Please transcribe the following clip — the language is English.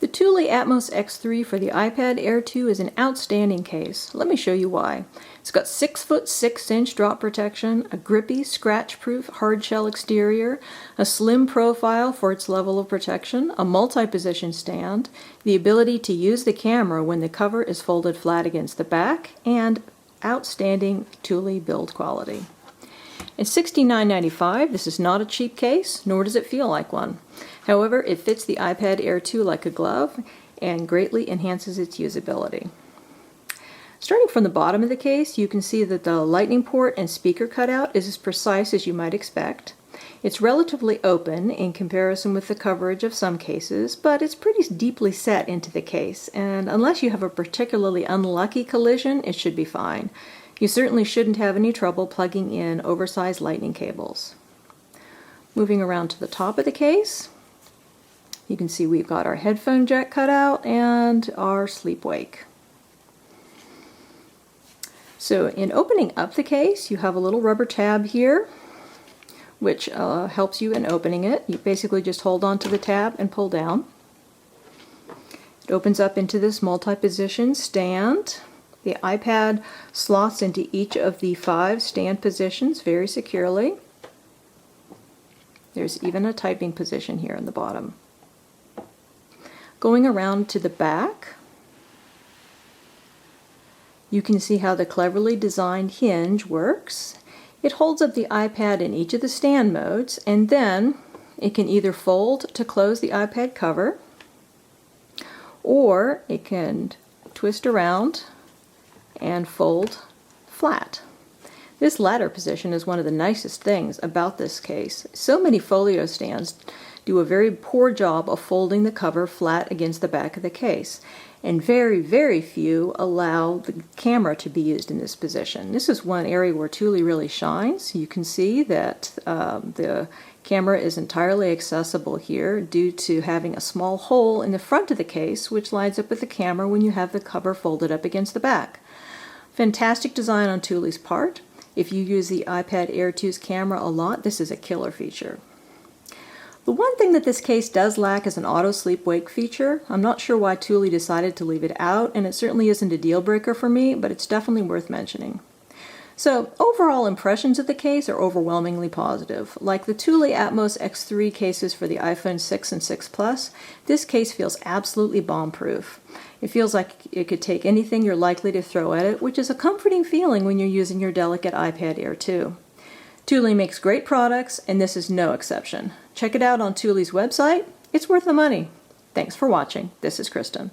The Thule Atmos X3 for the iPad Air 2 is an outstanding case. Let me show you why. It's got 6-foot 6-inch drop protection, a grippy, scratch-proof hardshell exterior, a slim profile for its level of protection, a multi-position stand, the ability to use the camera when the cover is folded flat against the back, and outstanding Thule build quality. It's $69.95. This is not a cheap case, nor does it feel like one. However, it fits the iPad Air 2 like a glove and greatly enhances its usability. Starting from the bottom of the case, you can see that the lightning port and speaker cutout is as precise as you might expect. It's relatively open in comparison with the coverage of some cases, but it's pretty deeply set into the case, and unless you have a particularly unlucky collision, it should be fine. You certainly shouldn't have any trouble plugging in oversized lightning cables. Moving around to the top of the case, you can see we've got our headphone jack cut out and our sleep wake. So in opening up the case, you have a little rubber tab here, which helps you in opening it. You basically just hold on to the tab and pull down. It opens up into this multi-position stand. The iPad slots into each of the 5 stand positions very securely. There's even a typing position here in the bottom. Going around to the back, you can see how the cleverly designed hinge works. It holds up the iPad in each of the stand modes, and then it can either fold to close the iPad cover, or it can twist around and fold flat. This latter position is one of the nicest things about this case. So many folio stands do a very poor job of folding the cover flat against the back of the case, and very, very few allow the camera to be used in this position. This is one area where Thule really shines. You can see that the camera is entirely accessible here due to having a small hole in the front of the case which lines up with the camera when you have the cover folded up against the back. Fantastic design on Thule's part. If you use the iPad Air 2's camera a lot, this is a killer feature. The one thing that this case does lack is an auto sleep wake feature. I'm not sure why Thule decided to leave it out, and it certainly isn't a deal breaker for me, but it's definitely worth mentioning. So overall impressions of the case are overwhelmingly positive. Like the Thule Atmos X3 cases for the iPhone 6 and 6 Plus, this case feels absolutely bomb-proof. It feels like it could take anything you're likely to throw at it, which is a comforting feeling when you're using your delicate iPad Air 2. Thule makes great products, and this is no exception. Check it out on Thule's website. It's worth the money. Thanks for watching. This is Kristen.